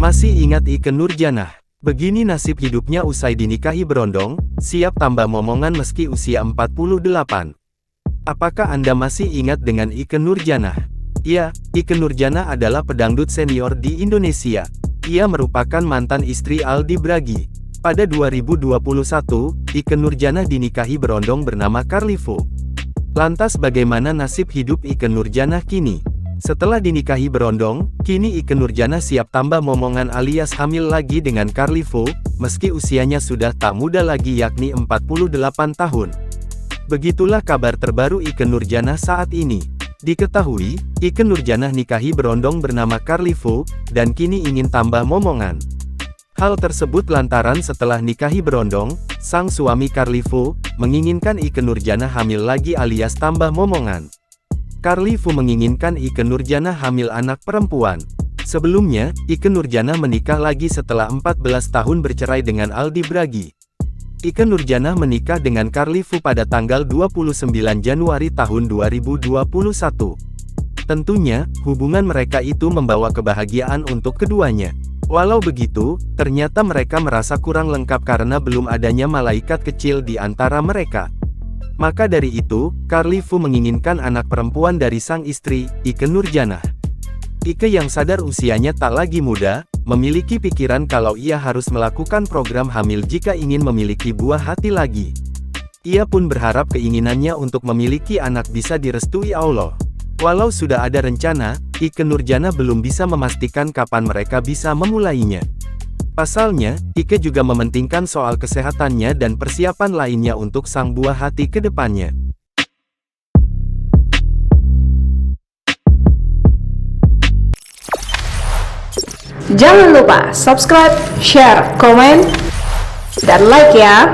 Masih ingat Ikke Nurjanah? Begini nasib hidupnya usai dinikahi berondong, siap tambah momongan meski usia 48. Apakah Anda masih ingat dengan Ikke Nurjanah? Ya, Ikke Nurjanah adalah pedangdut senior di Indonesia. Ia merupakan mantan istri Aldi Bragi. Pada 2021, Ikke Nurjanah dinikahi berondong bernama Carlifo. Lantas bagaimana nasib hidup Ikke Nurjanah kini? Setelah dinikahi berondong, kini Ikke Nurjanah siap tambah momongan alias hamil lagi dengan Carlifo, meski usianya sudah tak muda lagi yakni 48 tahun. Begitulah kabar terbaru Ikke Nurjanah saat ini. Diketahui, Ikke Nurjanah nikahi berondong bernama Carlifo, dan kini ingin tambah momongan. Hal tersebut lantaran setelah nikahi berondong, sang suami Carlifo menginginkan Ikke Nurjanah hamil lagi alias tambah momongan. Carlifo menginginkan Ikke Nurjanah hamil anak perempuan. Sebelumnya, Ikke Nurjanah menikah lagi setelah 14 tahun bercerai dengan Aldi Bragi. Ikke Nurjanah menikah dengan Carlifo pada tanggal 29 Januari tahun 2021. Tentunya, hubungan mereka itu membawa kebahagiaan untuk keduanya. Walau begitu, ternyata mereka merasa kurang lengkap karena belum adanya malaikat kecil di antara mereka. Maka dari itu, Carlifo menginginkan anak perempuan dari sang istri, Ikke Nurjanah. Ikke yang sadar usianya tak lagi muda, memiliki pikiran kalau ia harus melakukan program hamil jika ingin memiliki buah hati lagi. Ia pun berharap keinginannya untuk memiliki anak bisa direstui Allah. Walau sudah ada rencana, Ikke Nurjanah belum bisa memastikan kapan mereka bisa memulainya. Pasalnya, Ikke juga mementingkan soal kesehatannya dan persiapan lainnya untuk sang buah hati ke depannya. Jangan lupa subscribe, share, komen, dan like ya!